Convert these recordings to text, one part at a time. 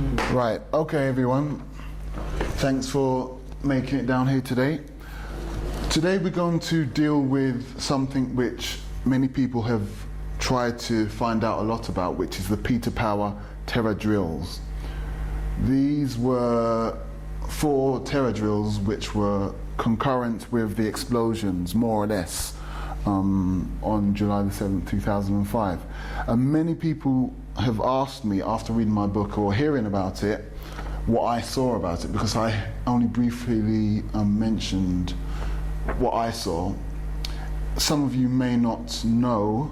Right, okay everyone. Thanks for making it down here today. Today we're going to deal with something which many people have tried to find out a lot about, which is the Peter Power terror drills. These were 4 terror drills which were concurrent with the explosions, more or less, on July the 7th, 2005. And many people have asked me after reading my book or hearing about it what I saw about it, because I only briefly mentioned what I saw. Some of you may not know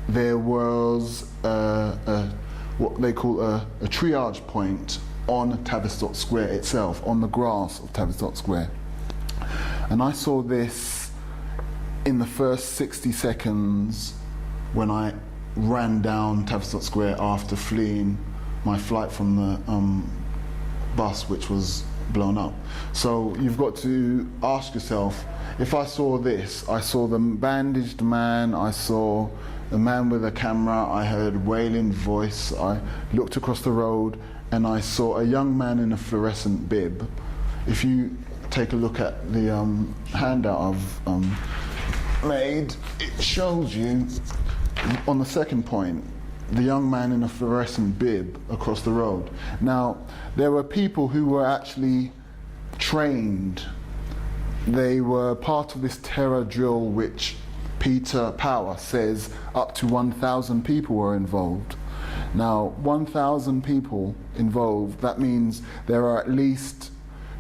there was what they call a triage point on Tavistock Square itself, on the grass of Tavistock Square. And I saw this in the first 60 seconds when I ran down Tavistock Square after fleeing my flight from the bus, which was blown up. So you've got to ask yourself, if I saw this, I saw the bandaged man, I saw a man with a camera, I heard a wailing voice, I looked across the road and I saw a young man in a fluorescent bib. If you take a look at the handout I've made, it shows you on the second point the young man in a fluorescent bib across the road. Now, there were people who were actually trained. They were part of this terror drill which Peter Power says up to 1,000 people were involved. Now, 1,000 people involved, that means there are at least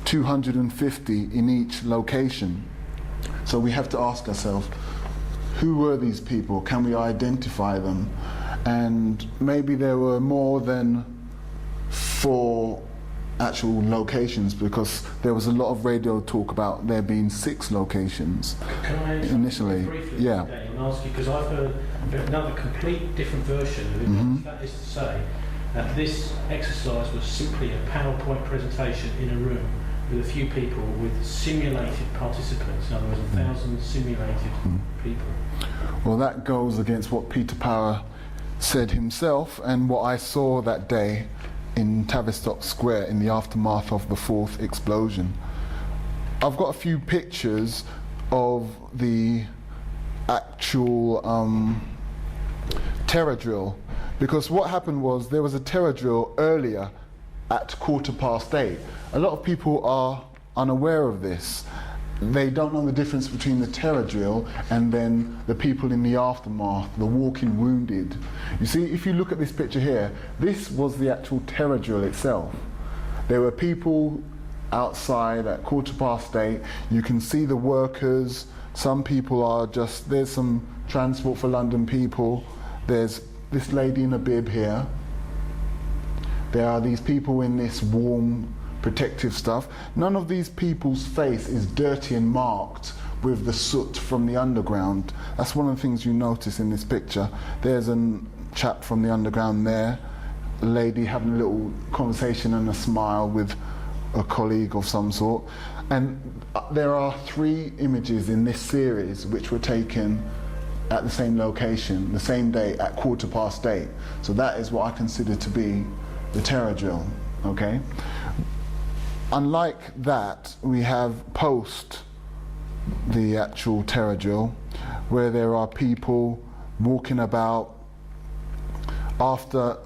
250 in each location. So we have to ask ourselves, who were these people? Can we identify them? And maybe there were more than 4 actual locations, because there was a lot of radio talk about there being 6 locations. Can I initially? Briefly Yeah. and ask you, because I've heard another complete different version of it. That is to say that this exercise was simply a PowerPoint presentation in a room with a few people with simulated participants, in other words, 1,000 simulated people. Well, that goes against what Peter Power said himself and what I saw that day in Tavistock Square in the aftermath of the 4th explosion. I've got a few pictures of the actual terror drill, because what happened was there was a terror drill earlier at 8:15. A lot of people are unaware of this. They don't know the difference between the terror drill and then the people in the aftermath, the walking wounded. You see, if you look at this picture here, this was the actual terror drill itself. There were people outside at 8:15. You can see the workers. Some people are just, there's some Transport for London people. There's this lady in a bib here. There are these people in this warm protective stuff. None of these people's face is dirty and marked with the soot from the underground. That's one of the things you notice in this picture. There's a chap from the underground there, a lady having a little conversation and a smile with a colleague of some sort. And there are 3 images in this series which were taken at the same location, the same day at 8:15. So that is what I consider to be the terror drill, okay? Unlike that, we have post the actual terror drill, where there are people walking about after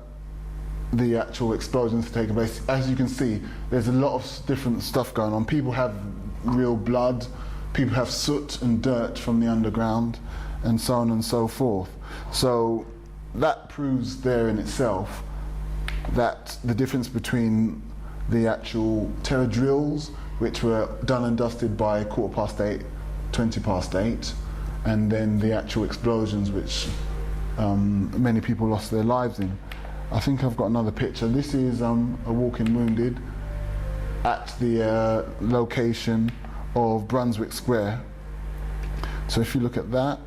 the actual explosions have taken place. As you can see, there's a lot of different stuff going on. People have real blood, people have soot and dirt from the underground, and so on and so forth. So that proves there in itself that the difference between the actual terror drills, which were done and dusted by 8:15, 8:20, and then the actual explosions, which many people lost their lives in. I think I've got another picture. This is a walking wounded at the location of Brunswick Square. So if you look at that,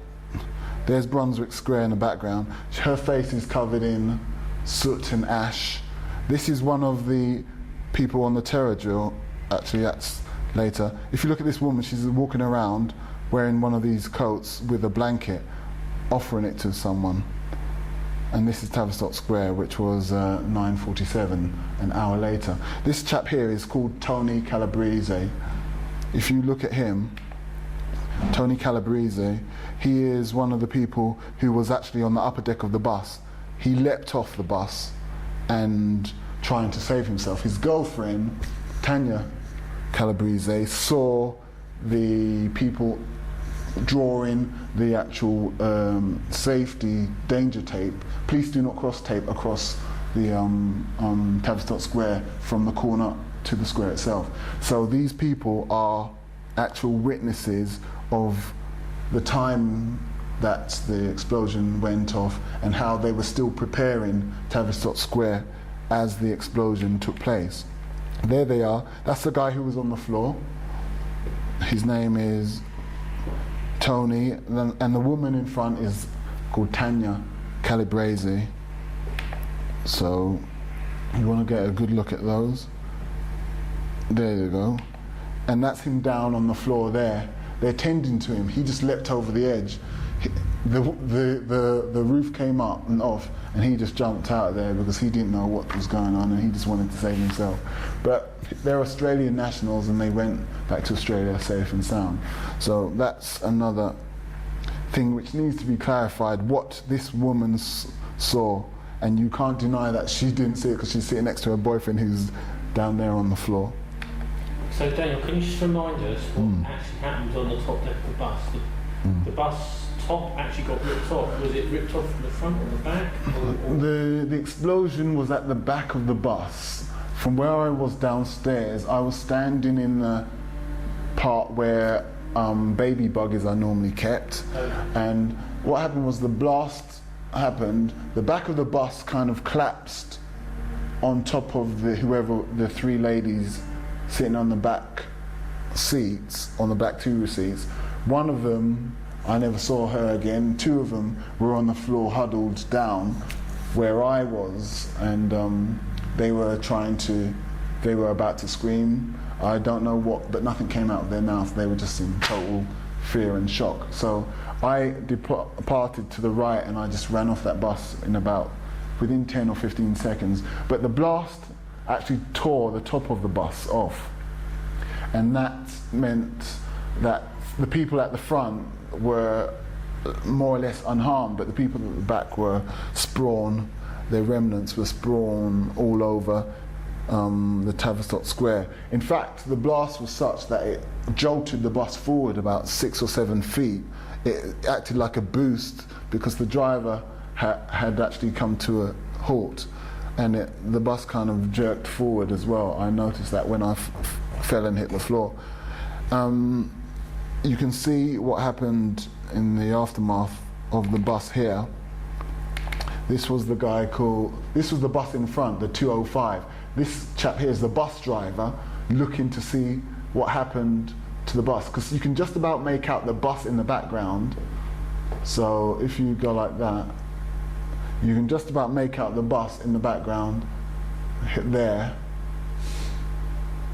there's Brunswick Square in the background. Her face is covered in soot and ash. This is one of the people on the terror drill. Actually, that's later. If you look at this woman, she's walking around wearing one of these coats with a blanket, offering it to someone. and this is Tavistock Square, which was 9:47, an hour later. This chap here is called Tony Calabrese. If you look at him, Tony Calabrese, he is one of the people who was actually on the upper deck of the bus. He leapt off the bus and trying to save himself. His girlfriend, Tanya Calabrese, saw the people drawing the actual safety danger tape, please do not cross tape, across the Tavistock Square from the corner to the square itself. So these people are actual witnesses of the time that the explosion went off and how they were still preparing Tavistock Square as the explosion took place. There they are. That's the guy who was on the floor. His name is Tony, and the woman in front is called Tanya Calabrese. So you want to get a good look at those. There you go. And that's him down on the floor there. They're tending to him. He just leapt over the edge. The roof came up and off, and he just jumped out of there because he didn't know what was going on and he just wanted to save himself. But they're Australian nationals and they went back to Australia safe and sound. So that's another thing which needs to be clarified, what this woman saw, and you can't deny that she didn't see it because she's sitting next to her boyfriend who's down there on the floor. So Daniel, can you just remind us what actually happened on the top deck of the bus? The bus top actually got ripped off. Was it ripped off from the front or the back? The explosion was at the back of the bus. From where I was downstairs, I was standing in the part where baby buggies are normally kept. And what happened was the blast happened, the back of the bus kind of collapsed on top of the three ladies sitting on the back seats, on the back two seats. One of them, I never saw her again. Two of them were on the floor huddled down where I was, and they were about to scream. I don't know what, but nothing came out of their mouth. They were just in total fear and shock. So I departed to the right and I just ran off that bus in about within 10 or 15 seconds. But the blast actually tore the top of the bus off. And that meant that the people at the front were more or less unharmed, but the people at the back were sprawn, their remnants were sprawn all over the Tavistock Square. In fact, the blast was such that it jolted the bus forward about 6 or 7 feet. It acted like a boost because the driver had actually come to a halt, and the bus kind of jerked forward as well. I noticed that when I fell and hit the floor. You can see what happened in the aftermath of the bus here. This was the bus in front, the 205. This chap here is the bus driver looking to see what happened to the bus, because you can just about make out the bus in the background. So if you go like that, you can just about make out the bus in the background there.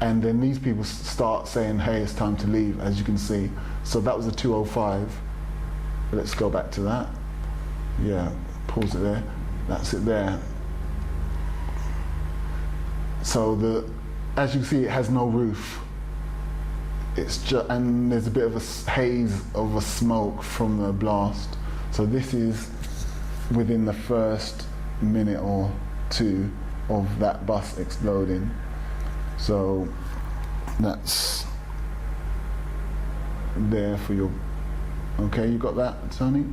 And then these people start saying, hey, it's time to leave, as you can see. So that was a 205. Let's go back to that. Yeah, pause it there. That's it there. So as you can see, it has no roof. It's just, and there's a bit of a haze of a smoke from the blast. So this is within the first minute or two of that bus exploding. So that's there for your, okay, you got that, Tony?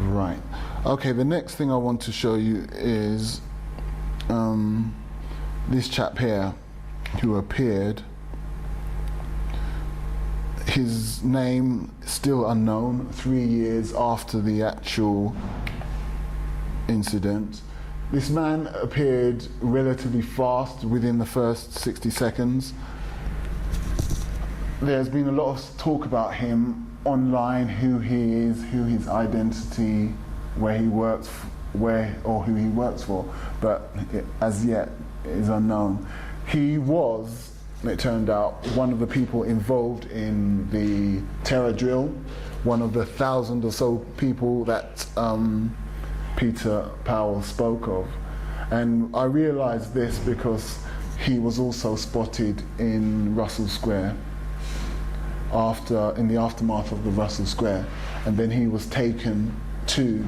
Right. Okay, the next thing I want to show you is this chap here who appeared. His name still unknown 3 years after the actual incident. This man appeared relatively fast within the first 60 seconds. There's been a lot of talk about him online, who he is, who his identity, where he works, or who he works for, but as yet is unknown. He was, it turned out, one of the people involved in the terror drill, one of the 1,000 or so people that Peter Powell spoke of. And I realised this because he was also spotted in Russell Square in the aftermath of the Russell Square, and then he was taken to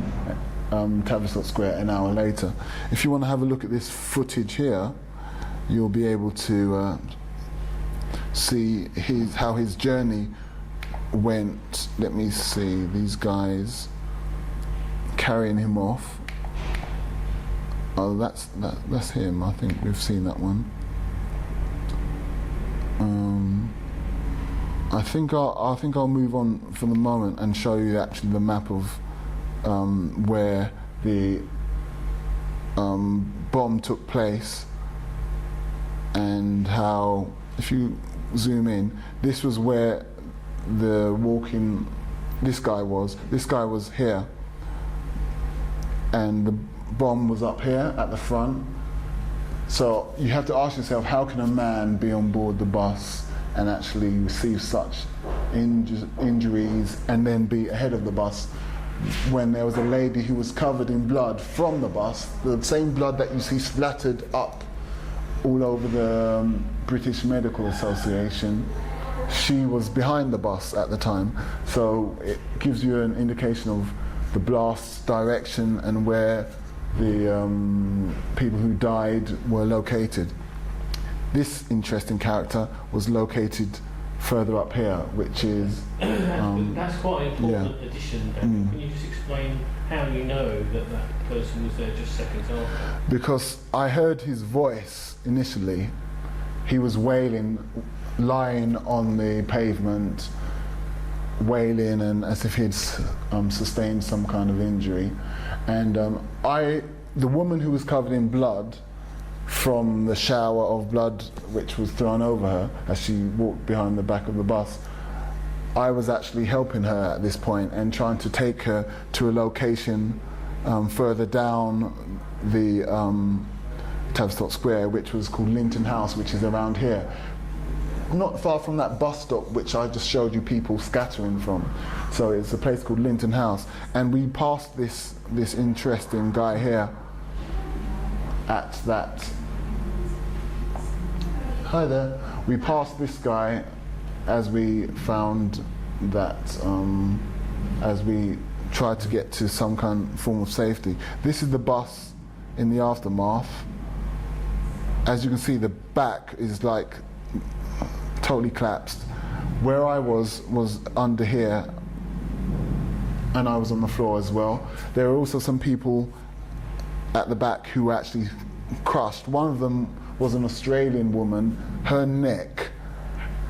Tavistock Square an hour later. If you want to have a look at this footage here, you'll be able to see how his journey went. Let me see, these guys carrying him off. Oh, that's him. I think we've seen that one. I think I'll move on for the moment and show you actually the map of where the bomb took place, and how, if you zoom in, this was where this guy was here, and the bomb was up here at the front. So you have to ask yourself, how can a man be on board the bus and actually receive such injuries and then be ahead of the bus when there was a lady who was covered in blood from the bus, the same blood that you see splattered up all over the British Medical Association. She was behind the bus at the time, so it gives you an indication of the blast's direction and where the people who died were located. This interesting character was located further up here, which is... that's quite an important addition. Can you just explain how you know that person was there just seconds after? Because I heard his voice initially. He was wailing, lying on the pavement, wailing, and as if he'd sustained some kind of injury. And the woman who was covered in blood from the shower of blood which was thrown over her as she walked behind the back of the bus, I was actually helping her at this point and trying to take her to a location further down the Tavistock Square, which was called Linton House, which is around here, not far from that bus stop which I just showed you people scattering from. So it's a place called Linton House, and we passed this interesting guy here at that. Hi there. We passed this guy as we found that, as we tried to get to some kind of form of safety. This is the bus in the aftermath. As you can see, the back is like totally collapsed. Where I was under here, and I was on the floor as well. There were also some people at the back who were actually crushed. One of them was an Australian woman. Her neck,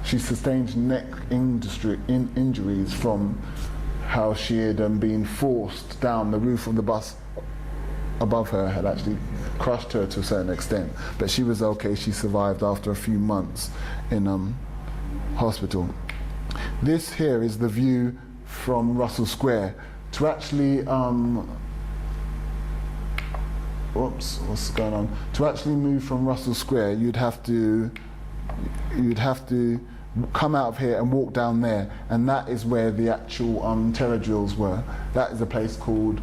she sustained neck injuries from how she had been forced down. The roof of the bus above her had actually crushed her to a certain extent, but she was okay. She survived after a few months in hospital. This here is the view from Russell Square. To actually what's going on? To actually move from Russell Square, you'd have to come out of here and walk down there, and that is where the actual terror drills were. That is a place called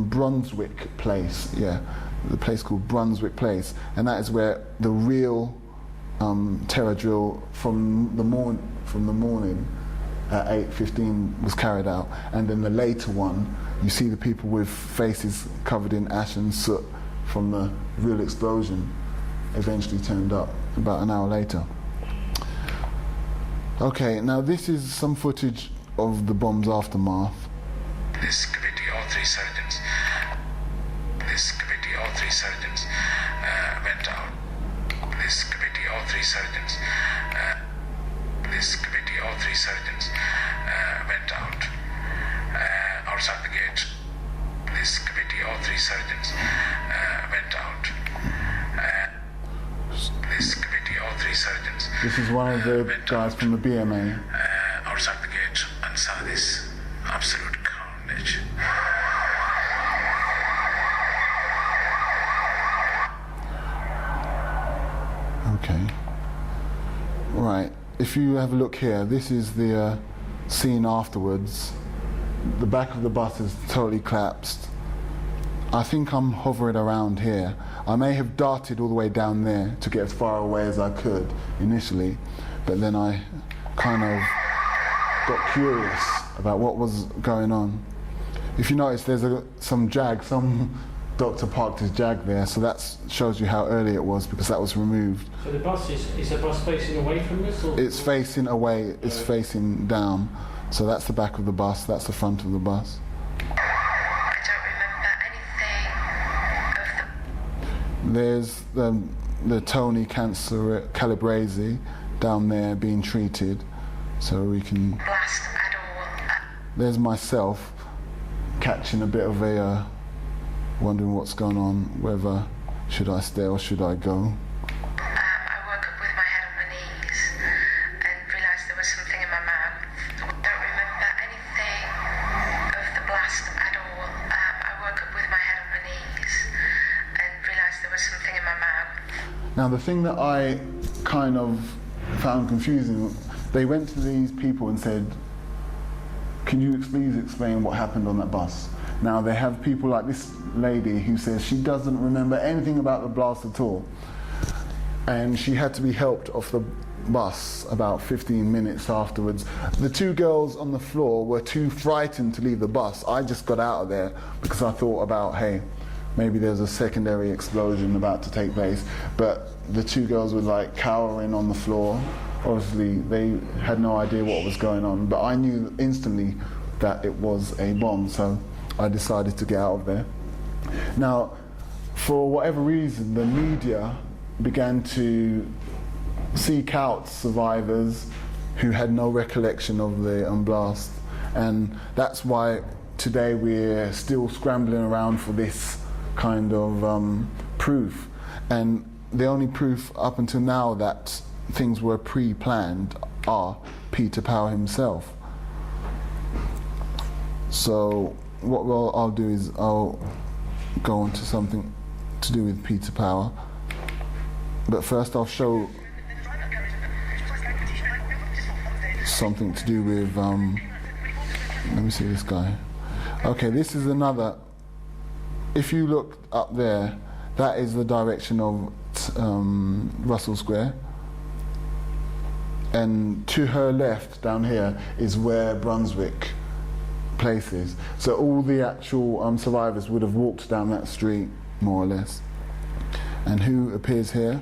Brunswick Place. Yeah, the place called Brunswick Place, and that is where the real terror drill from the morning at 8:15 was carried out, and then the later one, you see the people with faces covered in ash and soot from the real explosion eventually turned up about an hour later. Okay, now this is some footage of the bomb's aftermath. This committee, all three surgeons went out. This committee, all three surgeons went out outside the gate. This committee, all three surgeons went out. This committee, all three surgeons. This is one of the guys from the BMA. Outside the gate and saw this absolute carnage. Okay. Right. If you have a look here, this is the scene afterwards, the back of the bus is totally collapsed. I think I'm hovering around here. I may have darted all the way down there to get as far away as I could initially, but then I kind of got curious about what was going on. If you notice, there's some doctor parked his Jag there, so that shows you how early it was, because that was removed. So the bus is the bus facing away from this? Or? It's facing away, it's facing down. So that's the back of the bus, that's the front of the bus. I don't remember anything of the... There's the Tony Calabrese down there being treated, so we can... Blast at all. There's myself catching a bit of a... wondering what's going on, whether should I stay or should I go. I woke up with my head on my knees and realised there was something in my mouth. Don't remember anything of the blast at all. I woke up with my head on my knees and realised there was something in my mouth. Now the thing that I kind of found confusing, they went to these people and said, can you please explain what happened on that bus? Now they have people like this lady who says she doesn't remember anything about the blast at all, and she had to be helped off the bus about 15 minutes afterwards. The two girls on the floor were too frightened to leave the bus. I just got out of there because I thought about, hey, maybe there's a secondary explosion about to take place, but the two girls were like cowering on the floor. Obviously they had no idea what was going on, but I knew instantly that it was a bomb, so I decided to get out of there. Now, for whatever reason, the media began to seek out survivors who had no recollection of the blast, and that's why today we're still scrambling around for this kind of proof. And the only proof up until now that things were pre-planned are Peter Power himself. So what I'll do is I'll go on to something to do with Peter Power, but first I'll show something to do with let me see this guy. Okay, this is another. If you look up there, that is the direction of Russell Square, and to her left down here is where Brunswick places. So all the actual survivors would have walked down that street, more or less. And who appears here?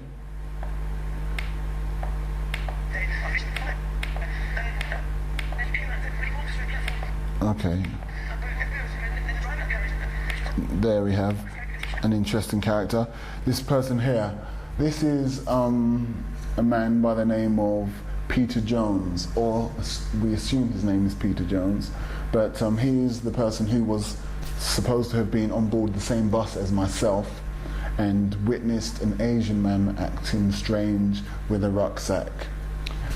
Okay. There we have an interesting character. This person here, this is a man by the name of Peter Jones, or we assume his name is Peter Jones, but he is the person who was supposed to have been on board the same bus as myself and witnessed an Asian man acting strange with a rucksack.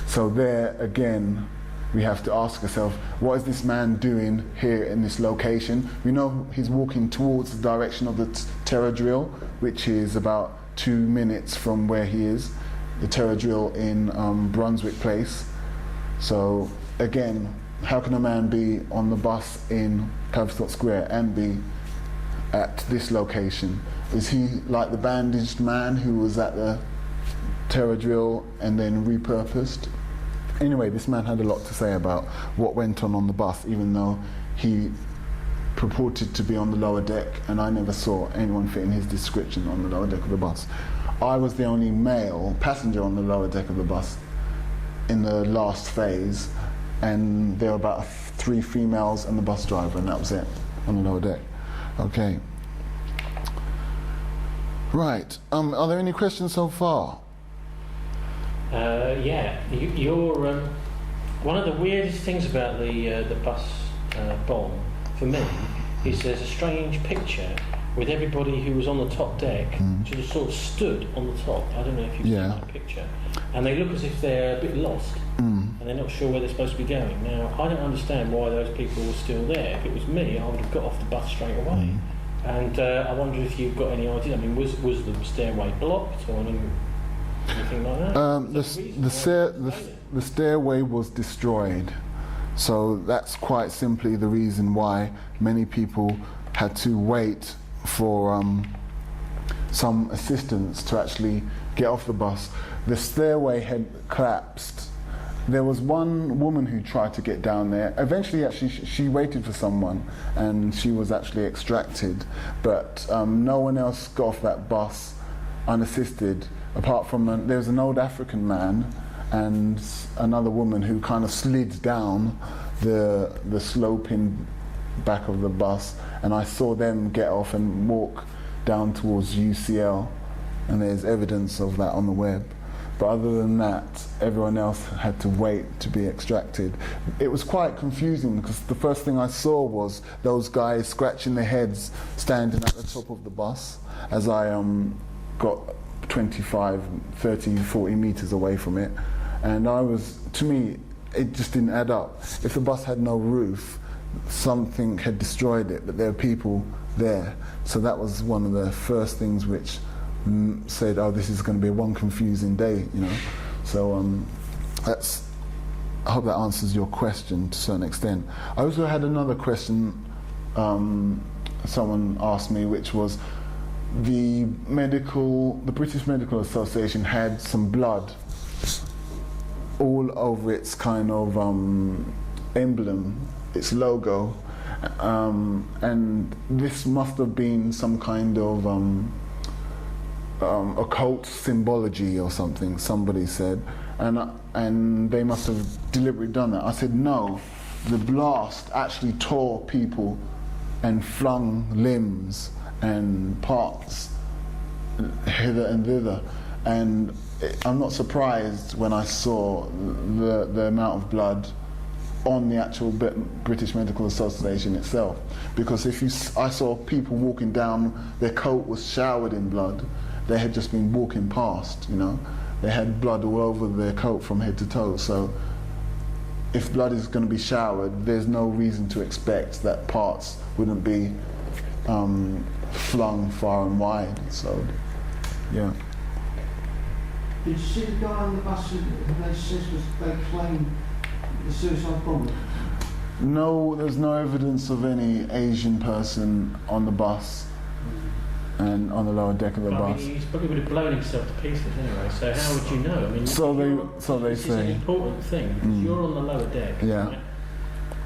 So there again, we have to ask ourselves, what is this man doing here in this location? We know he's walking towards the direction of the terror drill, which is about 2 minutes from where he is. The terror drill in Brunswick Place. So again, how can a man be on the bus in Tavistock Square and be at this location? Is he like the bandaged man who was at the terror drill and then repurposed? Anyway, this man had a lot to say about what went on the bus, even though he purported to be on the lower deck, and I never saw anyone fitting his description on the lower deck of the bus. I was the only male passenger on the lower deck of the bus in the last phase, and there were about 3 females and the bus driver, and that was it on the lower deck. Okay. Right. Are there any questions so far? Yeah. You're one of the weirdest things about the bus bomb for me is there's a strange picture with everybody who was on the top deck sort of stood on the top. I don't know if you've seen that picture. And they look as if they're a bit lost and they're not sure where they're supposed to be going. Now, I don't understand why those people were still there. If it was me, I would have got off the bus straight away. And I wonder if you've got any idea. I mean, was the stairway blocked or anything like that? The stairway was destroyed. So that's quite simply the reason why many people had to wait for some assistance to actually get off the bus. The stairway had collapsed. There was one woman who tried to get down there. Eventually, actually, she waited for someone, and she was actually extracted. But no one else got off that bus unassisted, apart from there was an old African man and another woman who kind of slid down the sloping back of the bus, and I saw them get off and walk down towards UCL, and there's evidence of that on the web. But other than that, everyone else had to wait to be extracted. It was quite confusing because the first thing I saw was those guys scratching their heads standing at the top of the bus as I got 25, 30, 40 meters away from it. And to me, it just didn't add up. If the bus had no roof, something had destroyed it, but there were people there. So that was one of the first things which said, oh, this is going to be one confusing day, you know. So I hope that answers your question to a certain extent. I also had another question someone asked me, which was the British Medical Association had some blood all over its kind of emblem, its logo, and this must have been some kind of occult symbology or something, somebody said, and they must have deliberately done that. I said no, the blast actually tore people and flung limbs and parts hither and thither, and I'm not surprised when I saw the amount of blood on the actual British Medical Association itself, because I saw people walking down, their coat was showered in blood. They had just been walking past, you know. They had blood all over their coat from head to toe. So if blood is going to be showered, there's no reason to expect that parts wouldn't be flung far and wide. So, yeah. Did you see the guy on the bus who they claimed the suicide bomber? No, there's no evidence of any Asian person on the bus and on the lower deck of the bus. He probably would have blown himself to pieces anyway, so how would you know? I mean, so they this say. is an important thing, because you're on the lower deck, Yeah.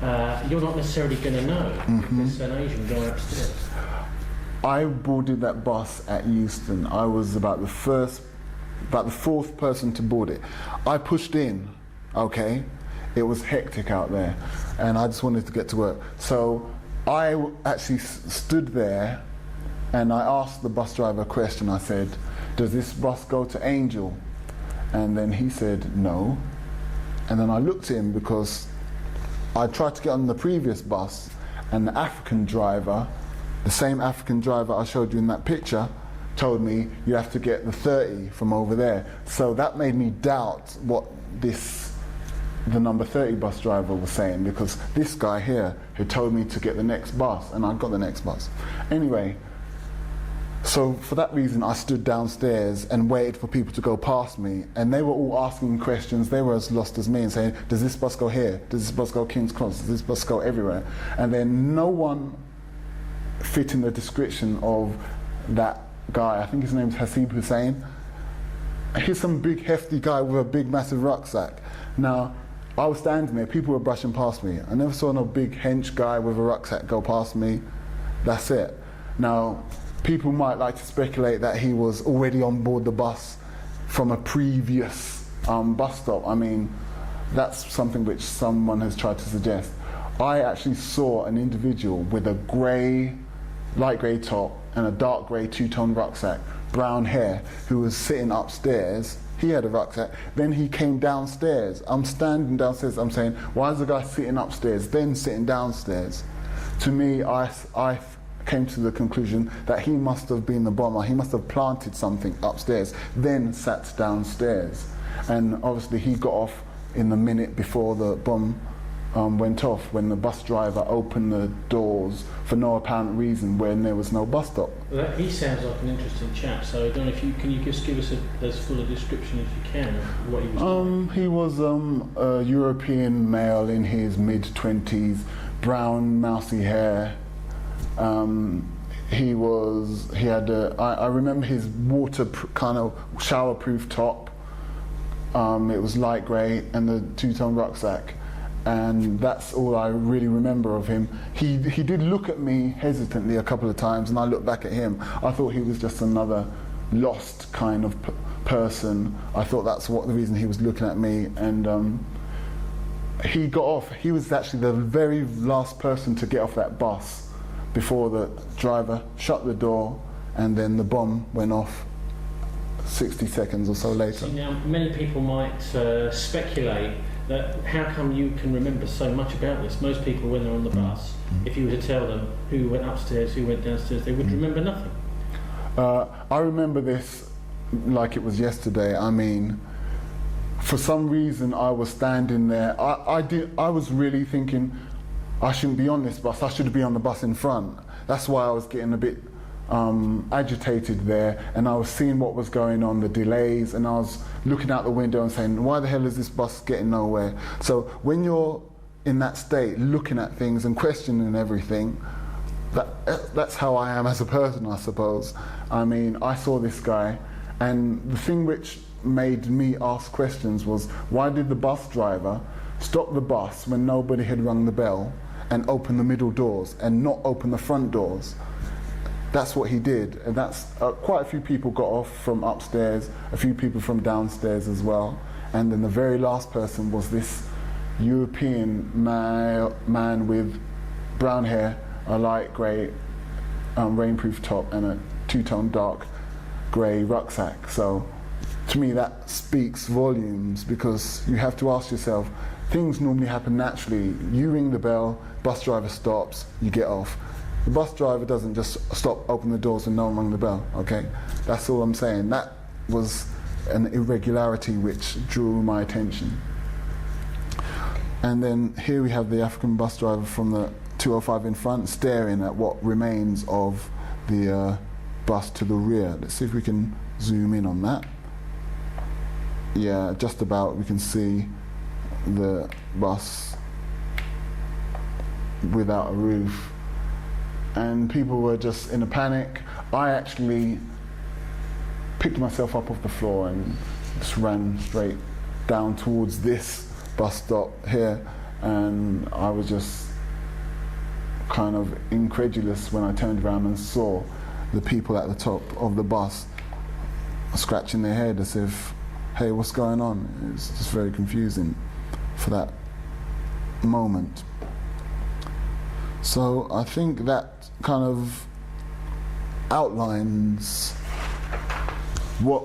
right? You're not necessarily going to know if there's an Asian guy upstairs. I boarded that bus at Euston. I was about the fourth person to board it. I pushed in, okay? It was hectic out there, and I just wanted to get to work. So I actually stood there, and I asked the bus driver a question. I said, does this bus go to Angel? And then he said, no. And then I looked at him because I tried to get on the previous bus, and the African driver, the same African driver I showed you in that picture, told me you have to get the 30 from over there. So that made me doubt what the number 30 bus driver was saying, because this guy here had told me to get the next bus, and I got the next bus. Anyway, so for that reason I stood downstairs and waited for people to go past me, and they were all asking questions. They were as lost as me and saying, does this bus go here? Does this bus go King's Cross? Does this bus go everywhere? And then no one fit in the description of that guy. I think his name's Hasib Hussein. He's some big hefty guy with a big massive rucksack. Now, I was standing there, people were brushing past me. I never saw no big hench guy with a rucksack go past me. That's it. Now, people might like to speculate that he was already on board the bus from a previous bus stop. I mean, that's something which someone has tried to suggest. I actually saw an individual with a light grey top and a dark grey two-tone rucksack, brown hair, who was sitting upstairs. He had a rucksack. Then he came downstairs. I'm standing downstairs. I'm saying, why is the guy sitting upstairs, then sitting downstairs? To me, I came to the conclusion that he must have been the bomber. He must have planted something upstairs, then sat downstairs. And obviously he got off in the minute before the bomb went off when the bus driver opened the doors for no apparent reason when there was no bus stop. Well, he sounds like an interesting chap, so I don't know if you can just give us as full a description as you can of what he was doing? He was a European male in his mid-20s, brown, mousy hair. I remember his kind of shower-proof top. It was light grey, and the two-tone rucksack. And that's all I really remember of him. He did look at me hesitantly a couple of times, and I looked back at him. I thought he was just another lost kind of person. I thought that's the reason he was looking at me. And he got off. He was actually the very last person to get off that bus before the driver shut the door, and then the bomb went off 60 seconds or so later. See, now, many people might speculate that how come you can remember so much about this? Most people, when they're on the bus, if you were to tell them who went upstairs, who went downstairs, they would remember nothing. I remember this like it was yesterday. I mean, for some reason I was standing there. I was really thinking I shouldn't be on this bus. I should be on the bus in front. That's why I was getting a bit agitated there, and I was seeing what was going on, the delays, and I was looking out the window and saying, why the hell is this bus getting nowhere? So when you're in that state, looking at things and questioning everything, that's how I am as a person, I suppose. I mean, I saw this guy, and the thing which made me ask questions was, why did the bus driver stop the bus when nobody had rung the bell and open the middle doors and not open the front doors? That's what he did, and that's quite a few people got off from upstairs, a few people from downstairs as well, and then the very last person was this European man with brown hair, a light grey rainproof top, and a two-tone dark grey rucksack. So to me that speaks volumes, because you have to ask yourself, things normally happen naturally. You ring the bell, bus driver stops, you get off. The bus driver doesn't just stop, open the doors and no one rang the bell, okay? That's all I'm saying. That was an irregularity which drew my attention. And then here we have the African bus driver from the 205 in front staring at what remains of the bus to the rear. Let's see if we can zoom in on that. Yeah, just about we can see the bus without a roof. And people were just in a panic. I actually picked myself up off the floor and just ran straight down towards this bus stop here, and I was just kind of incredulous when I turned around and saw the people at the top of the bus scratching their head as if, hey, what's going on? It's just very confusing for that moment. So I think that kind of outlines what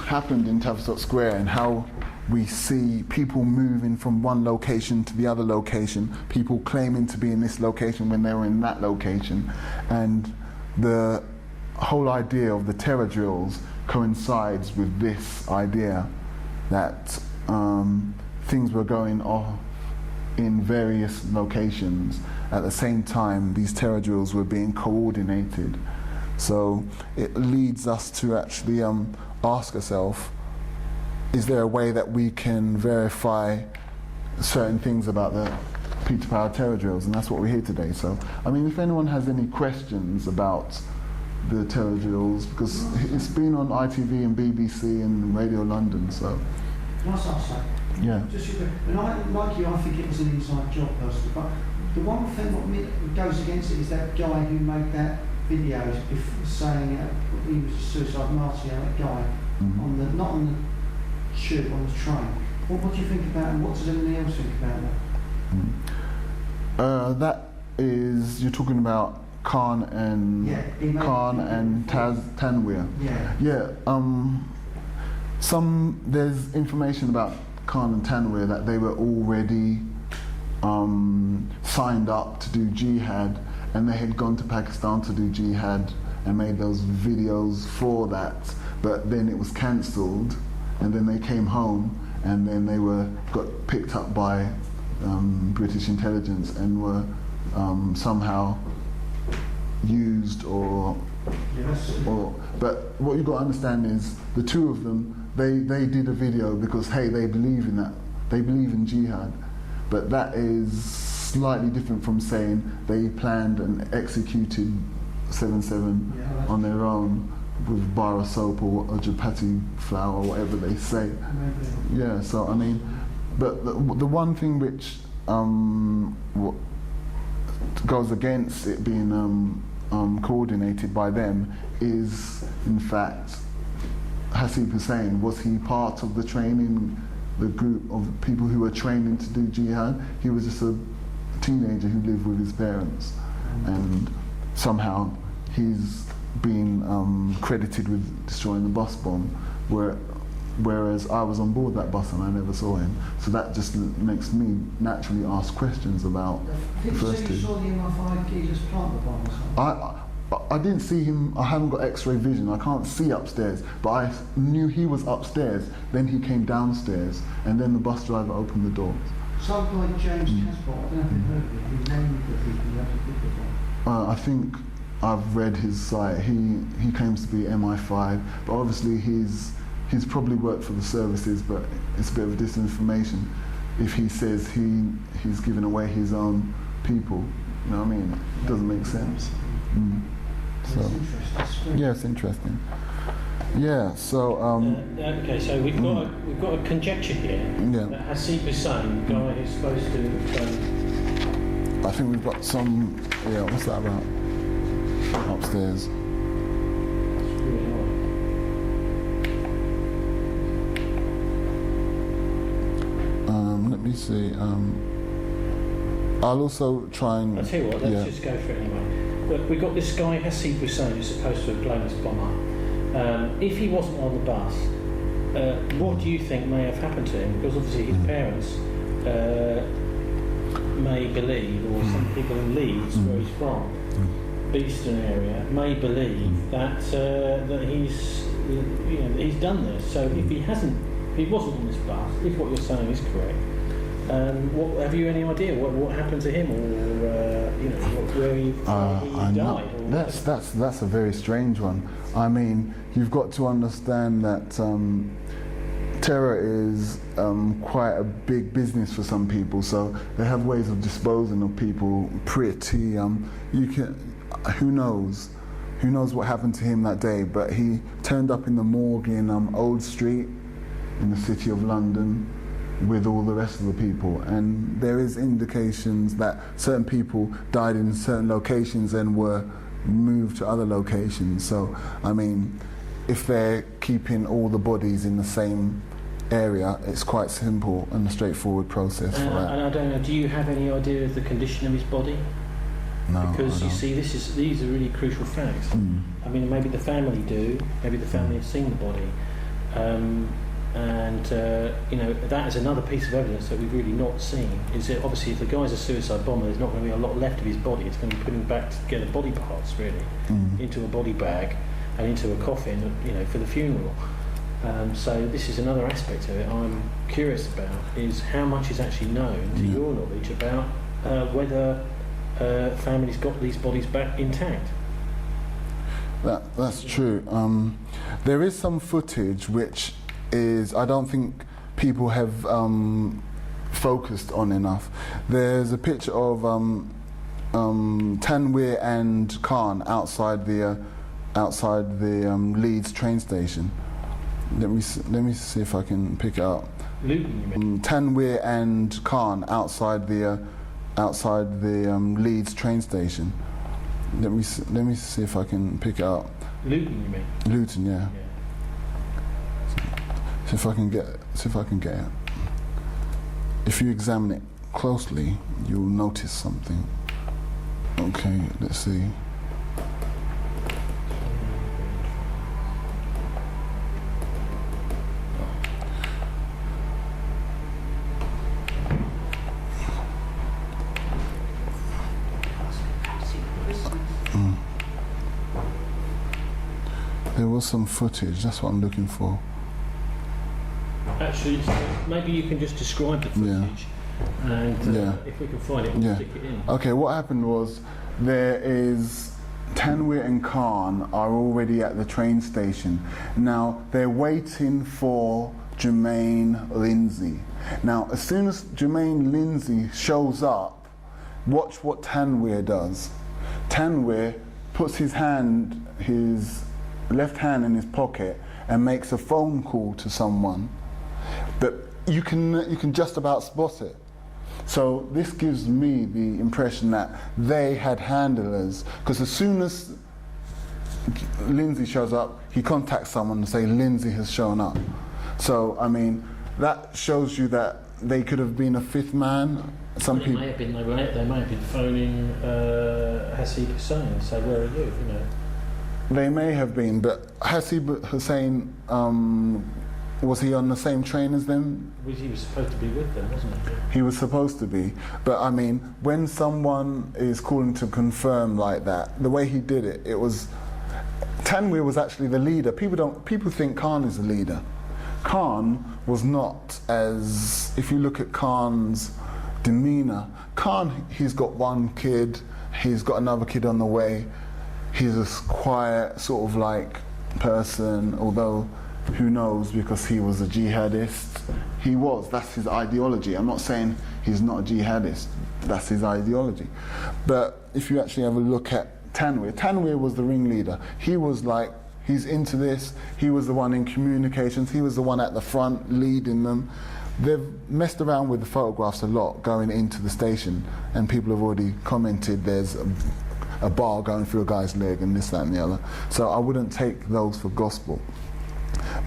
happened in Tavistock Square and how we see people moving from one location to the other location, people claiming to be in this location when they were in that location, and the whole idea of the terror drills coincides with this idea that things were going off in various locations. At the same time, these terror drills were being coordinated. So it leads us to actually ask ourselves, is there a way that we can verify certain things about the Peter Power terror drills? And that's what we're here today. So, I mean, if anyone has any questions about the terror drills, because it's been on ITV and BBC and Radio London, so. Can I start saying? Yeah. And like you, I think it was an inside job personally, but the one thing what goes against it is that guy who made that video saying he was a suicide martyr, that guy, not on the tube, on the train. What do you think about it, and what does anyone else think about that? That is, you're talking about Khan and Tanweer. Yeah. There's information about Khan and Tanweer that they were already signed up to do jihad, and they had gone to Pakistan to do jihad and made those videos for that, but then it was cancelled, and then they came home, and then they got picked up by British intelligence and were somehow used or. But what you've got to understand is the two of them, they did a video because, hey, they believe in that. They believe in jihad. But that is slightly different from saying they planned and executed 7/7 on their own with bar of soap or a chapati flour or whatever they say. Yeah, so I mean, but the one thing which goes against it being coordinated by them is, in fact, Hasib Hussein. Was he part of the training, the group of people who were training to do jihad? He was just a teenager who lived with his parents, and somehow he's been credited with destroying the bus bomb, whereas I was on board that bus and I never saw him. So that just makes me naturally ask questions about the first two. You saw the MI5 Jesus plant the bomb or something? I didn't see him. I haven't got X-ray vision. I can't see upstairs, but I knew he was upstairs. Then he came downstairs, and then the bus driver opened the doors. Someone like James Casbolt, I don't know if you've heard of him. He named the people who actually did the bomb. I think I've read his site. He claims to be MI5, but obviously he's probably worked for the services, but it's a bit of disinformation if he says he's given away his own people. You know what I mean? It doesn't make sense. So yeah, it's interesting. Yeah. So okay, so we've got a conjecture here. Yeah. That Hasib Hussein, the guy who's supposed to. I think we've got some. Yeah. What's that about? Upstairs. Let me see. I'll also try and. I'll tell you what. Let's just go for it anyway. Look, we've got this guy Hasib Hussein who's supposed to have blown this bomb up. If he wasn't on the bus, what do you think may have happened to him? Because obviously his parents may believe, or some people in Leeds, where he's from, Beeston area, may believe that that he's done this. So if he wasn't on this bus, if what you're saying is correct, have you any idea what happened to him, or where he died? That's a very strange one. I mean, you've got to understand that terror is quite a big business for some people. So they have ways of disposing of people pretty. Who knows what happened to him that day? But he turned up in the morgue in Old Street in the city of London with all the rest of the people, and there is indications that certain people died in certain locations and were moved to other locations. So I mean, if they're keeping all the bodies in the same area, it's quite simple and a straightforward process for that. And I don't know, do you have any idea of the condition of his body? No, because you see, these are really crucial facts. I mean, maybe the family do, maybe the family have seen the body. That is another piece of evidence that we've really not seen. Is that obviously if the guy's a suicide bomber, there's not going to be a lot left of his body. It's going to be putting back together body parts, really, into a body bag and into a coffin, for the funeral. So this is another aspect of it I'm curious about, is how much is actually known to your knowledge about whether families got these bodies back intact. That's true. There is some footage which I don't think people have focused on enough. There's a picture of Tanweer and Khan outside the Leeds train station. Let me see if I can pick it up. Luton, you mean? Tanweer and Khan outside the Leeds train station. Let me see if I can pick it up. Luton, you mean? Luton, yeah. See if I can get it. If you examine it closely, you'll notice something. Okay, let's see. There was some footage, that's what I'm looking for. Actually, maybe you can just describe the footage. And Yeah. if we can find it, we'll Yeah. stick it in. Okay, what happened was Tanweer and Khan are already at the train station. Now they're waiting for Jermaine Lindsay. Now as soon as Jermaine Lindsay shows up, watch what Tanweer does. Tanweer puts his left hand in his pocket and makes a phone call to someone. But you can just about spot it. So this gives me the impression that they had handlers, because as soon as Lindsay shows up, he contacts someone and say Lindsay has shown up. So I mean, that shows you that they could have been a fifth man. Some people. They may have been phoning Hasib Hussain and say, "Where are you?" You know. They may have been, but Hasib Hussain, was he on the same train as them? He was supposed to be with them, wasn't he? He was supposed to be, but I mean, when someone is calling to confirm like that, the way he did it, it was Tanweer was actually the leader. People think Khan is the leader. Khan was not, as if you look at Khan's demeanor. Khan, he's got one kid, he's got another kid on the way. He's a quiet sort of like person, although who knows, because he was a jihadist. That's his ideology. I'm not saying he's not a jihadist, that's his ideology. But if you actually have a look at Tanweer was the ringleader. He was like, he's into this, he was the one in communications, he was the one at the front leading them. They've messed around with the photographs a lot going into the station, and people have already commented there's a bar going through a guy's leg and this, that and the other. So I wouldn't take those for gospel.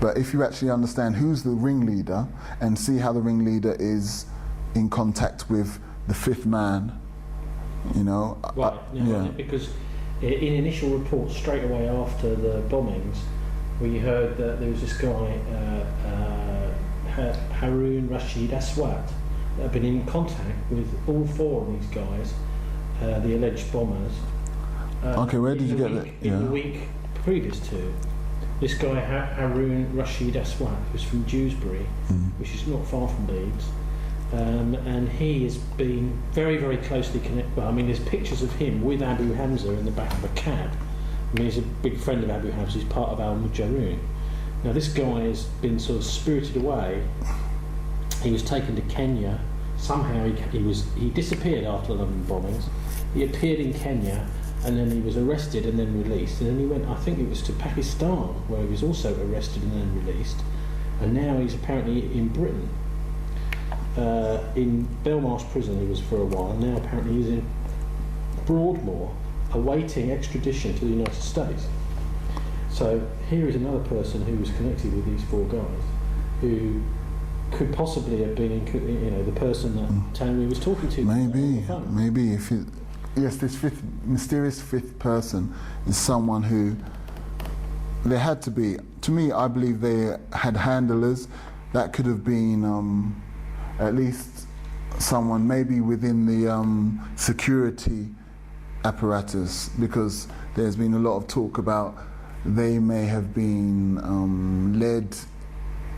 But if you actually understand who's the ringleader and see how the ringleader is in contact with the fifth man, you know. Right, because in initial reports straight away after the bombings, we heard that there was this guy, Haroon Rashid Aswad, that had been in contact with all four of these guys, the alleged bombers. Okay, where did you get that? In the week previous to. This guy, Haroon Rashid Aswad, who's from Dewsbury, which is not far from Leeds, and he has been very, very closely connected. Well, I mean, there's pictures of him with Abu Hamza in the back of a cab. I mean, he's a big friend of Abu Hamza, he's part of Al Mujaroon. Now, this guy has been sort of spirited away. He was taken to Kenya. Somehow he disappeared after the London bombings. He appeared in Kenya, and then he was arrested and then released, and then he went, I think it was to Pakistan, where he was also arrested and then released, and now he's apparently in Britain. In Belmarsh prison he was for a while, now apparently he's in Broadmoor, awaiting extradition to the United States. So here is another person who was connected with these four guys, who could possibly have been, the person that Tanweer was talking to. Maybe if you... Yes, this mysterious fifth person is someone who there had to be. To me, I believe they had handlers. That could have been at least someone maybe within the security apparatus, because there's been a lot of talk about they may have been led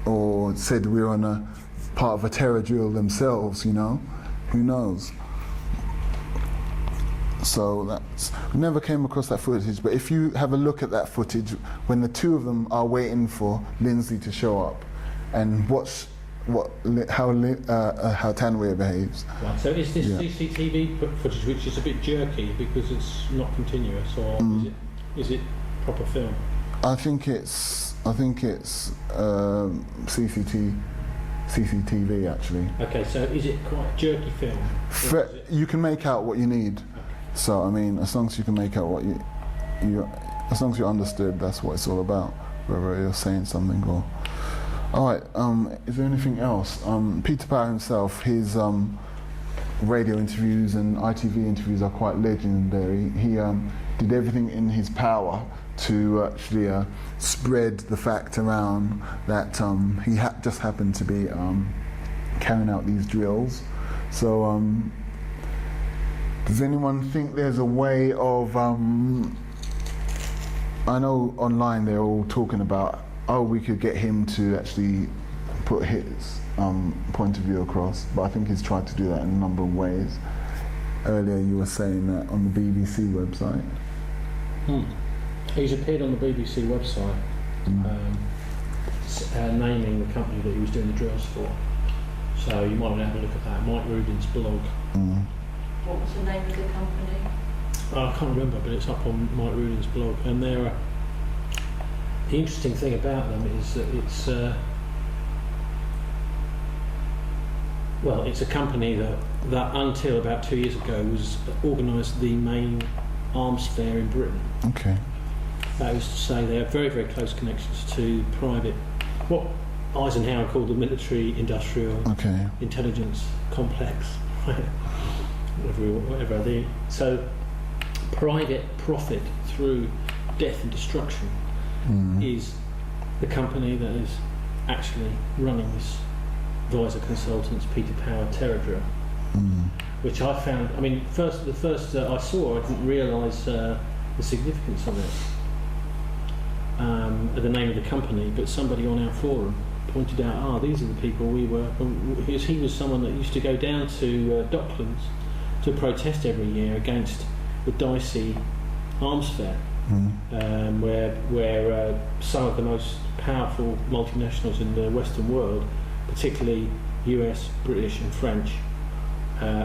or said we're on a part of a terror drill themselves, you know? Who knows? So we never came across that footage, but if you have a look at that footage when the two of them are waiting for Lindsay to show up, and watch how Tanweer behaves. Right, so is this CCTV footage which is a bit jerky because it's not continuous, or is it proper film? I think it's CCTV actually. Okay, so is it quite jerky film? You can make out what you need. So I mean, as long as you can make out what as long as you understood, that's what it's all about. Whether you're saying something or. All right. Is there anything else? Peter Power himself, his radio interviews and ITV interviews are quite legendary. He did everything in his power to actually spread the fact around that he just happened to be carrying out these drills. So. Does anyone think there's a way of, I know online they're all talking about, we could get him to actually put his point of view across, but I think he's tried to do that in a number of ways. Earlier you were saying that on the BBC website. He's appeared on the BBC website, naming the company that he was doing the drills for. So you might want to have a look at that. Mike Rudin's blog. What was the name of the company? I can't remember, but it's up on Mike Rudin's blog. And the interesting thing about them is that it's it's a company that until about 2 years ago was organised the main arms fair in Britain. Okay. That is to say, they have very, very close connections to private, what Eisenhower called the military-industrial intelligence complex, right? Whatever. So, private profit through death and destruction is the company that is actually running this Visor Consultants Peter Power terror drill, which I found. I mean, the first I saw, I didn't realise the significance of it, the name of the company. But somebody on our forum pointed out, these are the people we were. He was someone that used to go down to Docklands to protest every year against the dicey arms fair, where some of the most powerful multinationals in the Western world, particularly US, British and French,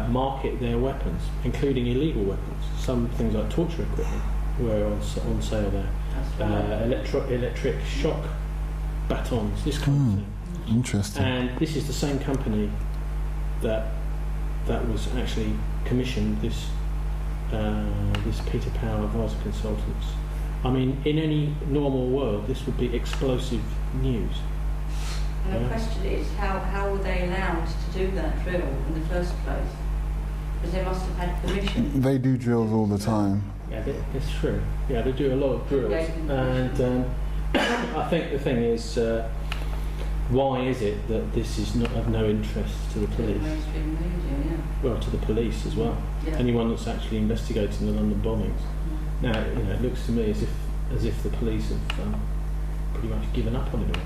market their weapons, including illegal weapons. Some things like torture equipment were on sale there. Electric shock batons, this kind of thing. Interesting. And this is the same company that was actually commissioned this Peter Power Visor Consultants. I mean, in any normal world, this would be explosive news. And the question is, how were they allowed to do that drill in the first place? Because they must have had permission. They do drills all the time. Yeah, it's true. Yeah, they do a lot of drills. And I think the thing is, why is it that this is not of no interest to the police? Mainstream media, yeah. Well, to the police as well. Yeah. Anyone that's actually investigating the London bombings. Now, it looks to me as if the police have pretty much given up on it all.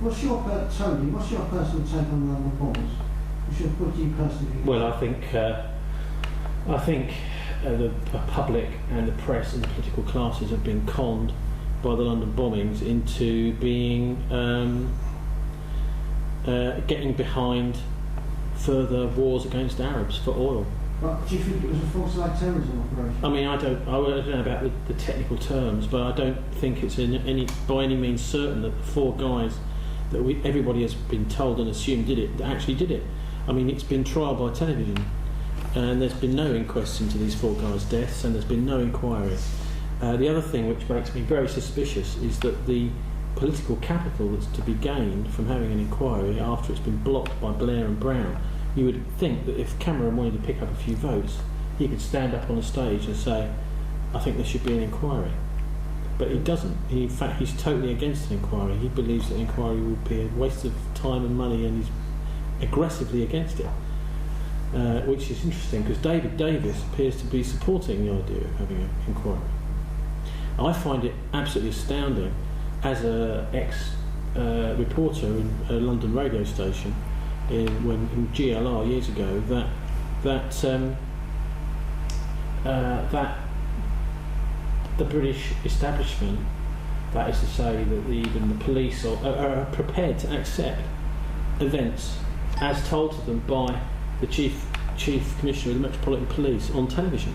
What's your personal take on the bombs? What do you personally think? Well, I think the public and the press and the political classes have been conned by the London bombings into being getting behind further wars against Arabs for oil. But do you think it was a false flag terrorism operation? I mean, I don't know about the technical terms, but I don't think it's by any means certain that the four guys that everybody has been told and assumed did it, that actually did it. I mean, it's been trialled by television, and there's been no inquest into these four guys' deaths, and there's been no inquiry. The other thing which makes me very suspicious is that the political capital that's to be gained from having an inquiry after it's been blocked by Blair and Brown, you would think that if Cameron wanted to pick up a few votes, he could stand up on a stage and say, I think there should be an inquiry. But he doesn't. In fact, he's totally against an inquiry. He believes that an inquiry would be a waste of time and money, and he's aggressively against it, which is interesting because David Davis appears to be supporting the idea of having an inquiry. I find it absolutely astounding as an ex-reporter in a London radio station in GLR years ago that the British establishment, that is to say that even the police are prepared to accept events as told to them by the chief commissioner of the Metropolitan Police on television.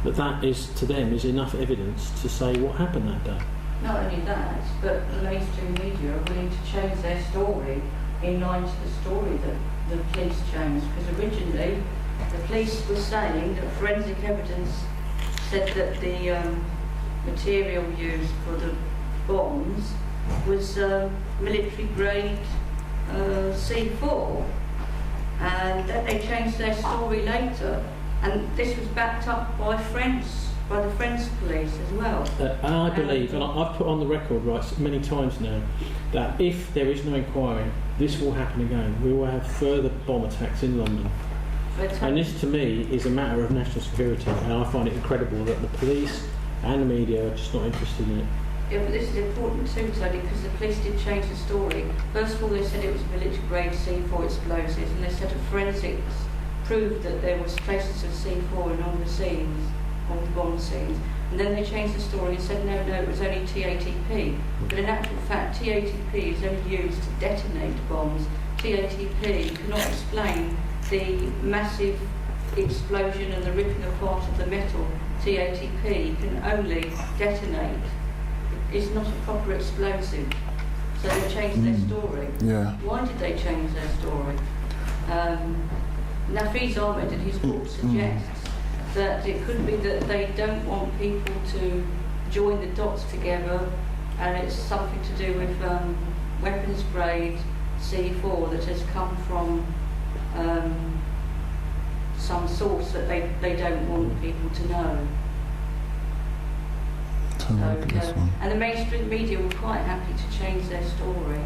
That is, to them, is enough evidence to say what happened that day. Not only that, but the mainstream media are willing to change their story in line to the story that the police changed. Because originally, the police were saying that forensic evidence said that the material used for the bombs was military-grade C4, and that they changed their story later. And this was backed up by the French police as well. And I believe, and I've put on the record many times now, that if there is no inquiry, this will happen again. We will have further bomb attacks in London. And this, to me, is a matter of national security, and I find it incredible that the police and the media are just not interested in it. Yeah, but this is important too, Tony, because the police did change the story. First of all, they said it was military-grade C4 explosives, and they said that forensics proved that there was traces of C4 in all the scenes, all the bomb scenes. And then they changed the story and said, no, it was only TATP. But in actual fact, TATP is only used to detonate bombs. TATP cannot explain the massive explosion and the ripping apart of the metal. TATP can only detonate. It's not a proper explosive. So they changed their story. Yeah. Why did they change their story? Nafiz Ahmed in his book suggests that it could be that they don't want people to join the dots together, and it's something to do with weapons grade C4 that has come from some source that they don't want people to know. And the mainstream media were quite happy to change their story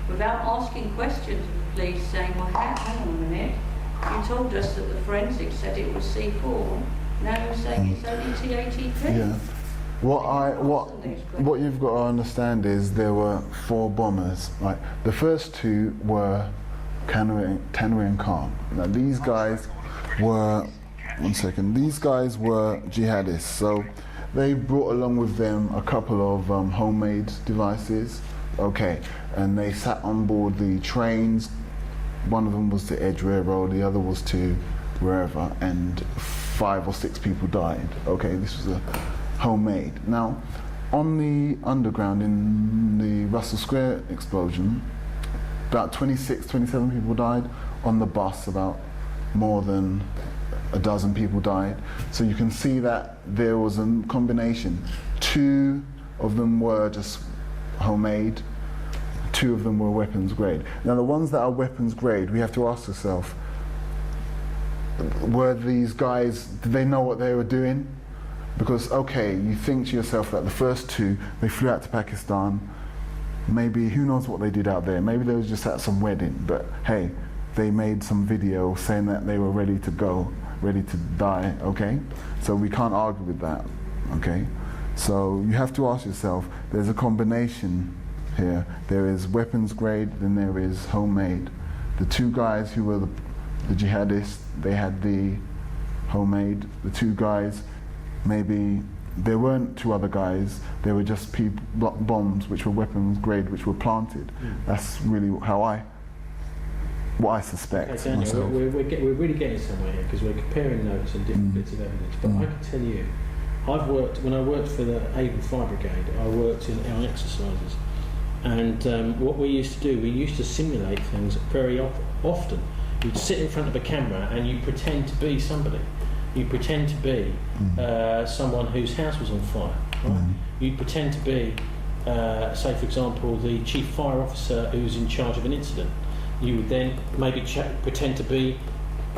without asking questions of the police, saying, well, hang on a minute, you told us that the forensics said it was C4, now you're saying it's only TATP. Yeah. What you've got to understand is there were 4 bombers. Right? The first 2 were Tanwi and Khan. Now these guys were, these guys were jihadists. So they brought along with them a couple of homemade devices. Okay, and they sat on board the trains. One of them was to Edge Railroad, the other was to wherever, and 5 or 6 people died. Okay, this was a homemade. Now, on the underground in the Russell Square explosion, about 26, 27 people died. On the bus, about more than a dozen people died. So you can see that there was a combination. 2 of them were just homemade, 2 of them were weapons grade. Now the ones that are weapons grade, we have to ask ourselves, were these guys, did they know what they were doing? Because okay, you think to yourself that the first 2, they flew out to Pakistan, maybe who knows what they did out there, maybe they was just at some wedding, but hey, they made some video saying that they were ready to go, ready to die, okay? So we can't argue with that, okay? So you have to ask yourself, there's a combination here. There is weapons grade, then there is homemade. The 2 guys who were the jihadists, they had the homemade. The 2 guys, maybe there weren't 2 other guys, they were just bombs which were weapons grade, which were planted. That's really what I suspect. Okay, Daniel, we're really getting somewhere here because we're comparing notes and different bits of evidence. But I can tell you, when I worked for the Avon Fire Brigade, I worked on exercises. And what we used to do, we used to simulate things very often. You'd sit in front of a camera and you pretend to be somebody. You pretend to be someone whose house was on fire. Right? You'd pretend to be, say for example, the chief fire officer who's in charge of an incident. You would then maybe pretend to be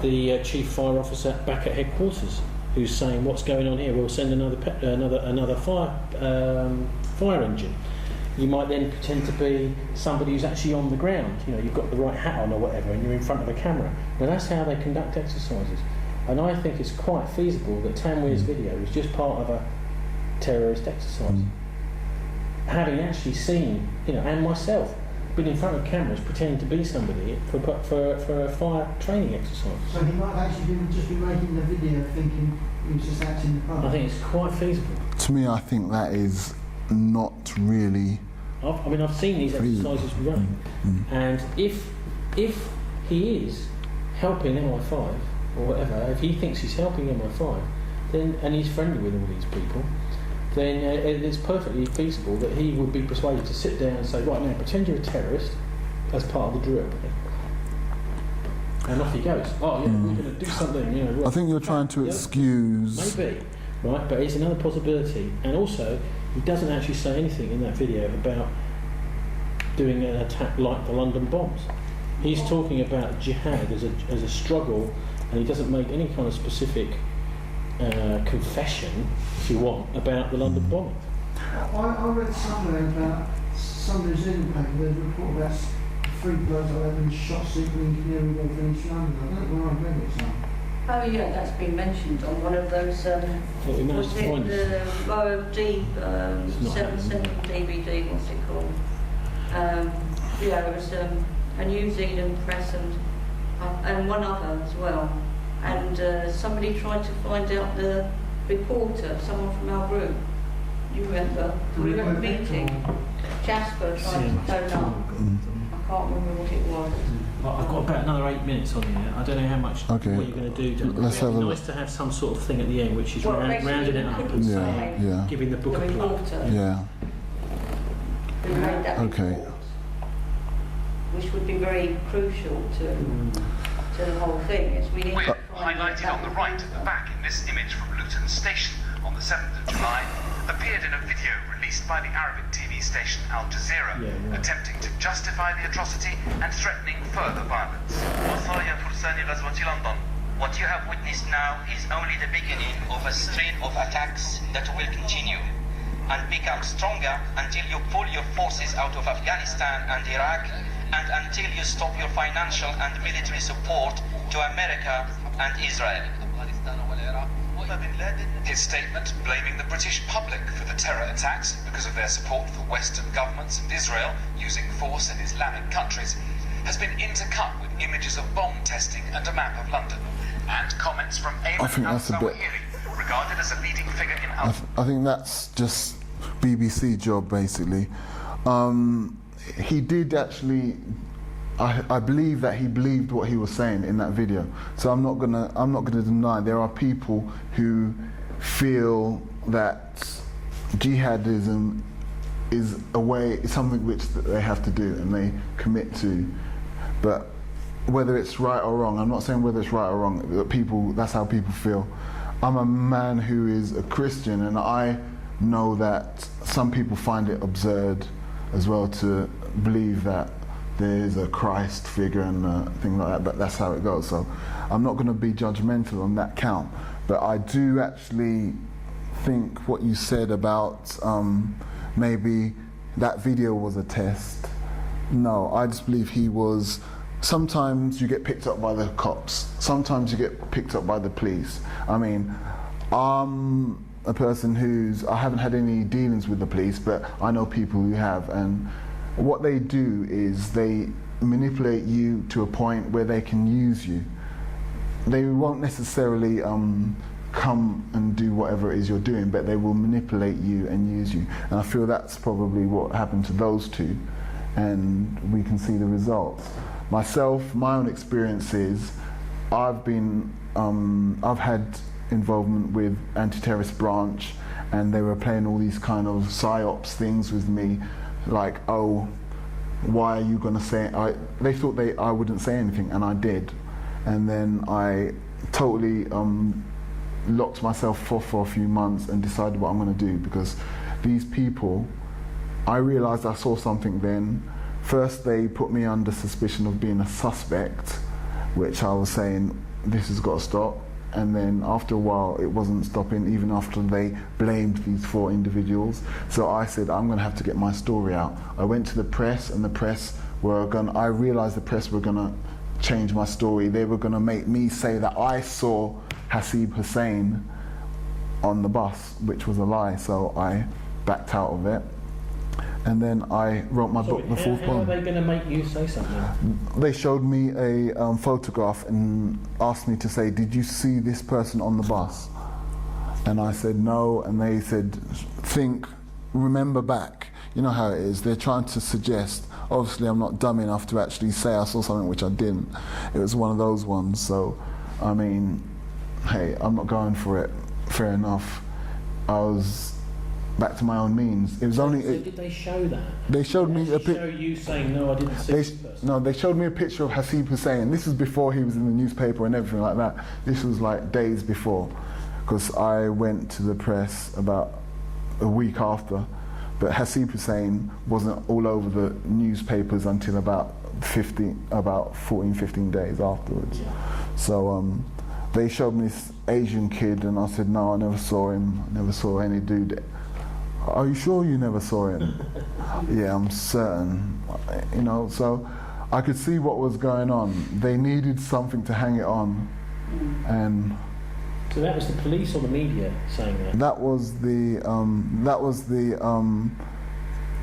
the chief fire officer back at headquarters, who's saying, "What's going on here? We'll send another fire engine." You might then pretend to be somebody who's actually on the ground. You know, you've got the right hat on or whatever, and you're in front of a camera. Now that's how they conduct exercises. And I think it's quite feasible that Tanweer's video was just part of a terrorist exercise. Having actually seen, and myself, been in front of cameras pretending to be somebody for a fire training exercise. So he might have actually just been making the video thinking he was just acting the part. I think it's quite feasible. To me, I think that is not really. I've seen these exercises run, and if he is helping MI5 or whatever, if he thinks he's helping MI5, then and he's friendly with all these people, then it's perfectly feasible that he would be persuaded to sit down and say, right now, pretend you're a terrorist as part of the drill. And off he goes. Oh, yeah, we're going to do something. Right. I think you're trying to excuse. Maybe, right? But it's another possibility. And also, he doesn't actually say anything in that video about doing an attack like the London bombs. He's talking about jihad as a struggle, and he doesn't make any kind of specific confession, if you want, about the London bombing. I read somewhere about some Zoom paper, there's a report about 3 birds that have been shot secretly in Canary Wharf in East London. I don't know where I read it, so. Oh yeah, that's been mentioned on one of those, What we managed was to find it is the Row of D, not 7 DVD, what's it called? Yeah, it was a New Zealand press and one other as well. And somebody tried to find out the reporter, someone from our group. You remember? We were at a meeting. Jasper tried to phone up. I can't remember what it was. Well, I've got about another 8 minutes on here. I don't know how much what you're going to do. Jack. Let's have a It'd be look. nice to have some sort of thing at the end, which is Well, rounding it up and basically, saying, Yeah. giving the book The a plug. reporter Yeah. who made that Okay. report, which would be very crucial to the whole thing. Is we need We're to find highlighted that on the right at the back in this image from Luton Station on the 7th of July, appeared in a video released by the Arabic TV station Al Jazeera, attempting to justify the atrocity and threatening further violence. What you have witnessed now is only the beginning of a string of attacks that will continue and become stronger until you pull your forces out of Afghanistan and Iraq, and until you stop your financial and military support to America and Israel. His statement, blaming the British public for the terror attacks because of their support for Western governments and Israel using force in Islamic countries, has been intercut with images of bomb testing and a map of London, and comments from I think Ayman that's a bit- al-Zawahiri, regarded as a leading figure in I think that's just BBC job basically. He did actually. I believe that he believed what he was saying in that video. So I'm not gonna deny there are people who feel that jihadism is something which they have to do and they commit to. But whether it's right or wrong, I'm not saying whether it's right or wrong. That's how people feel. I'm a man who is a Christian, and I know that some people find it absurd as well to believe that there's a Christ figure and thing like that, but that's how it goes. So I'm not going to be judgmental on that count. But I do actually think what you said about maybe that video was a test. No, I just believe he was. Sometimes you get picked up by the cops. Sometimes you get picked up by the police. I mean, I'm a person I haven't had any dealings with the police, but I know people who have, and what they do is they manipulate you to a point where they can use you. They won't necessarily come and do whatever it is you're doing, but they will manipulate you and use you. And I feel that's probably what happened to those two, and we can see the results. Myself, my own experiences, I've had involvement with anti-terrorist branch, and they were playing all these kind of psyops things with me, like, oh, why are you going to say it? They thought I wouldn't say anything, and I did. And then I totally locked myself off for a few months and decided what I'm going to do, because these people, I realised I saw something then. First they put me under suspicion of being a suspect, which I was saying, this has got to stop. And then after a while it wasn't stopping, even after they blamed these 4 individuals. So I said, I'm going to have to get my story out. I went to the press, and I realised the press were going to change my story. They were going to make me say that I saw Hasib Hussein on the bus, which was a lie. So I backed out of it. And then I wrote my book, The Fourth How are Bomb. they going to make you say something? They showed me a photograph and asked me to say, did you see this person on the bus? And I said no, and they said, remember back. You know how it is, they're trying to suggest. Obviously I'm not dumb enough to actually say I saw something which I didn't. It was one of those ones, so I mean, hey, I'm not going for it, fair enough. I was back to my own means. It was only. So did they show that? They showed me a Show picture. you saying no, I didn't see this person. No, they showed me a picture of Hasib Hussein. This was before he was in the newspaper and everything like that. This was like days before, because I went to the press about a week after. But Hasib Hussein wasn't all over the newspapers until about 14, 15 days afterwards. Yeah. So they showed me this Asian kid, and I said, no, I never saw him. I never saw any dude. Are you sure you never saw him? Yeah, I'm certain. You know, so I could see what was going on. They needed something to hang it on, And So that was the police or the media saying that? that was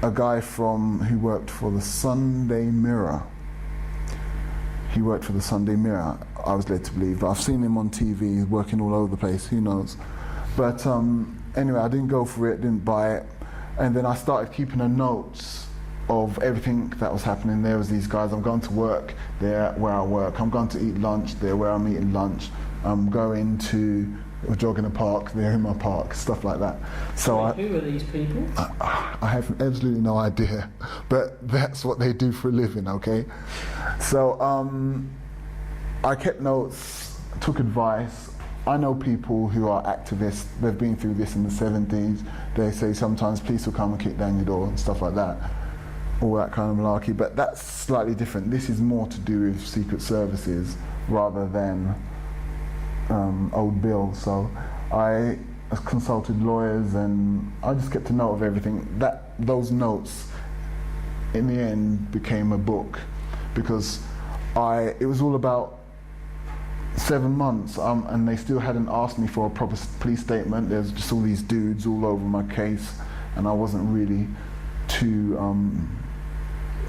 a guy who worked for the Sunday Mirror. He worked for the Sunday Mirror, I was led to believe. But I've seen him on TV working all over the place, who knows. But anyway, I didn't go for it, didn't buy it. And then I started keeping a notes of everything that was happening. There was these guys, I'm going to work, they're where I work. I'm going to eat lunch, they're where I'm eating lunch. I'm going to jog in a park, they're in my park, stuff like that. So who are these people? I have absolutely no idea, but that's what they do for a living, okay? So I kept notes, took advice. I know people who are activists, they've been through this in the 70s. They say sometimes police will come and kick down your door and stuff like that, all that kind of malarkey, but that's slightly different. This is more to do with secret services rather than old Bill. So I consulted lawyers and I just kept a note of everything. Those notes in the end became a book, because it was all about 7 months and they still hadn't asked me for a proper police statement. There's just all these dudes all over my case and I wasn't really too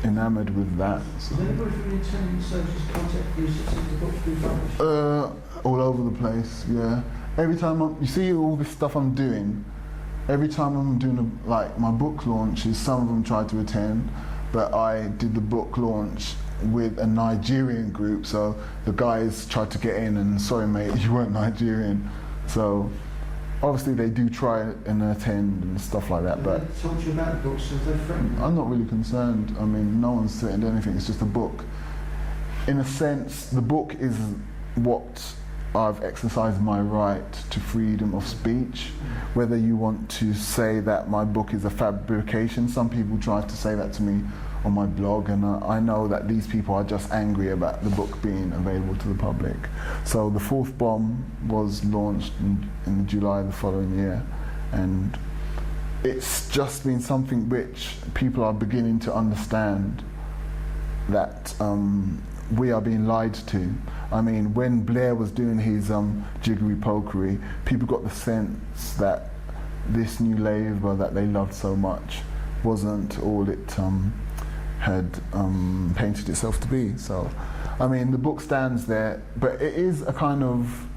enamoured with that. So. Did anybody from the intelligence services contact you since the book's been published? All over the place, yeah. Every time you see all this stuff I'm doing, every time I'm doing my book launches, some of them try to attend, but I did the book launch with a Nigerian group, so the guys tried to get in and sorry mate, you weren't Nigerian. So obviously they do try and attend and stuff like that, but they told you about the books, so they're friendly. I'm not really concerned. I mean, no one's threatened anything, it's just a book. In a sense, the book is what I've exercised my right to freedom of speech. Whether you want to say that my book is a fabrication, some people try to say that to me on my blog, and I know that these people are just angry about the book being available to the public. So the fourth bomb was launched in July the following year, and it's just been something which people are beginning to understand that we are being lied to. I mean, when Blair was doing his jiggery-pokery, people got the sense that this new Labour that they loved so much wasn't all it had painted itself to be. So, I mean, the book stands there, but it is a kind of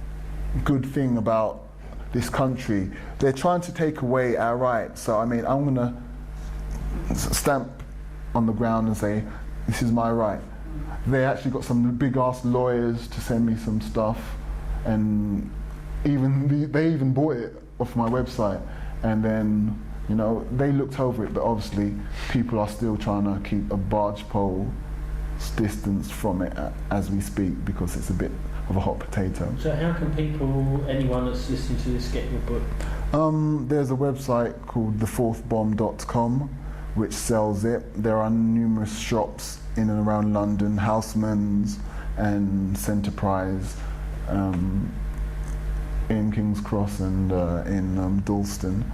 good thing about this country. They're trying to take away our rights. So, I mean, I'm going to stamp on the ground and say, this is my right. They actually got some big-ass lawyers to send me some stuff, and they even bought it off my website, and then, you know, they looked over it, but obviously people are still trying to keep a barge pole distance from it as we speak, because it's a bit of a hot potato. So how can anyone that's listening to this, get your book? There's a website called thefourthbomb.com which sells it. There are numerous shops in and around London, Houseman's and Centerprise, in King's Cross and in Dalston,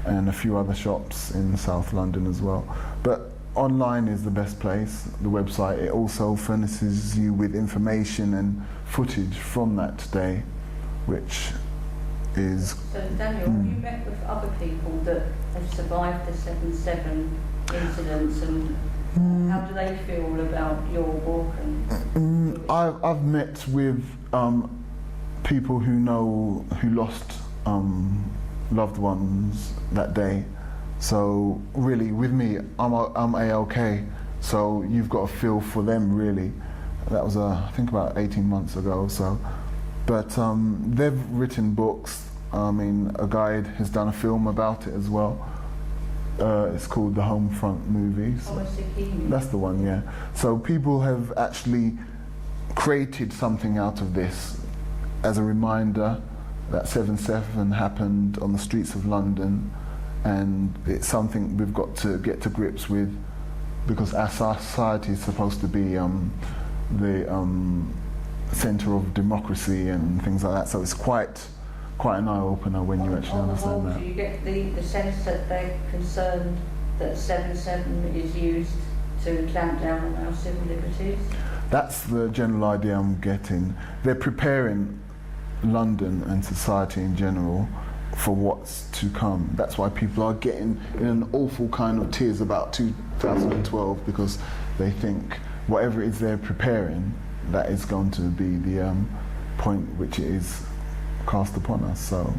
and a few other shops in South London as well. But online is the best place, the website. It also furnishes you with information and footage from that day, which is... So Daniel, have you met with other people that have survived the 7/7 incidents, and how do they feel about your walk? And I've met with people who lost loved ones that day. So really, with me, I'm A-OK. So you've got to feel for them, really. That was I think about 18 months ago. So, but they've written books. I mean, a guide has done a film about it as well. It's called the Homefront movie. So that's the one, yeah. So people have actually created something out of this as a reminder that 7/7 happened on the streets of London, and it's something we've got to get to grips with, because our society is supposed to be the centre of democracy and things like that. So it's quite an eye-opener when you actually understand that. Do you get the sense that they're concerned that 7/7 is used to clamp down on our civil liberties? That's the general idea I'm getting. They're preparing London and society in general for what's to come. That's why people are getting in an awful kind of tears about 2012, because they think whatever it is they're preparing, that is going to be the point which it is cast upon us. So